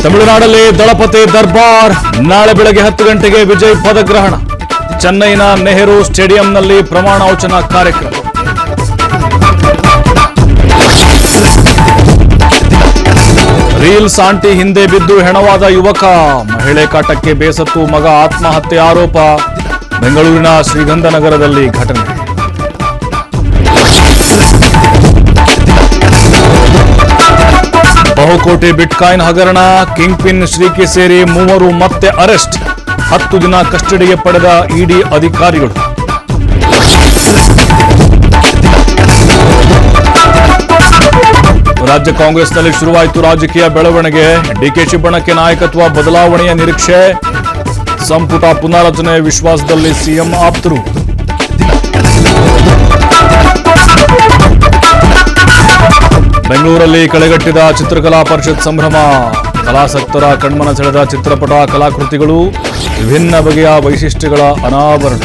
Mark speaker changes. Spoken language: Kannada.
Speaker 1: ತಮಿಳುನಾಡಲ್ಲಿ ದಳಪತಿ ದರ್ಬಾರ್ ನಾಳೆ ಬೆಳಗ್ಗೆ 10 ಗಂಟೆಗೆ ವಿಜಯ್ ಪದಗ್ರಹಣ. ಚೆನ್ನೈನ ನೆಹರು ಸ್ಟೇಡಿಯಂನಲ್ಲಿ ಪ್ರಮಾಣ ವಚನ ಕಾರ್ಯಕ್ರಮ. ರೀಲ್ಸ್ ಆಂಟಿ ಹಿಂದೆ ಬಿದ್ದು ಹೆಣವಾದ ಯುವಕ, ಮಹಿಳೆ ಕಾಟಕ್ಕೆ ಬೇಸತ್ತು ಮಗ ಆತ್ಮಹತ್ಯೆ ಆರೋಪ. ಬೆಂಗಳೂರಿನ ಶ್ರೀಗಂಧನಗರದಲ್ಲಿ ಘಟನೆ. ಬಹುಕೋಟಿ ಬಿಟ್ಕಾಯಿನ್ ಹಗರಣ, ಕಿಂಗ್ ಪಿನ್ ಶ್ರೀಕಿ ಸೇರಿ 3 ಮತ್ತೆ ಅರೆಸ್ಟ್. 10 ದಿನ ಕಸ್ಟಡಿಗೆ ಪಡೆದ ಇಡಿ ಅಧಿಕಾರಿಗಳು. ರಾಜ್ಯ ಕಾಂಗ್ರೆಸ್ನಲ್ಲಿ ಶುರುವಾಯಿತು ರಾಜಕೀಯ ಬೆಳವಣಿಗೆ. ಡಿಕೆಶಿ ಬಣಕ್ಕೆ ನಾಯಕತ್ವ ಬದಲಾವಣೆಯ ನಿರೀಕ್ಷೆ. ಸಂಪುಟ ಪುನಾರಚನೆ ವಿಶ್ವಾಸದಲ್ಲಿ ಸಿಎಂ ಆಪ್ತರು. ಬೆಂಗಳೂರಲ್ಲಿ ಕಳೆಗಟ್ಟಿದ ಚಿತ್ರಕಲಾ ಪರಿಷತ್ ಸಂಭ್ರಮ. ಕಲಾಸಕ್ತರ ಕಣ್ಮನ ಸೆಳೆದ ಚಿತ್ರಪಟ ಕಲಾಕೃತಿಗಳು, ವಿಭಿನ್ನ ಬಗೆಯ ವೈಶಿಷ್ಟ್ಯಗಳ ಅನಾವರಣ.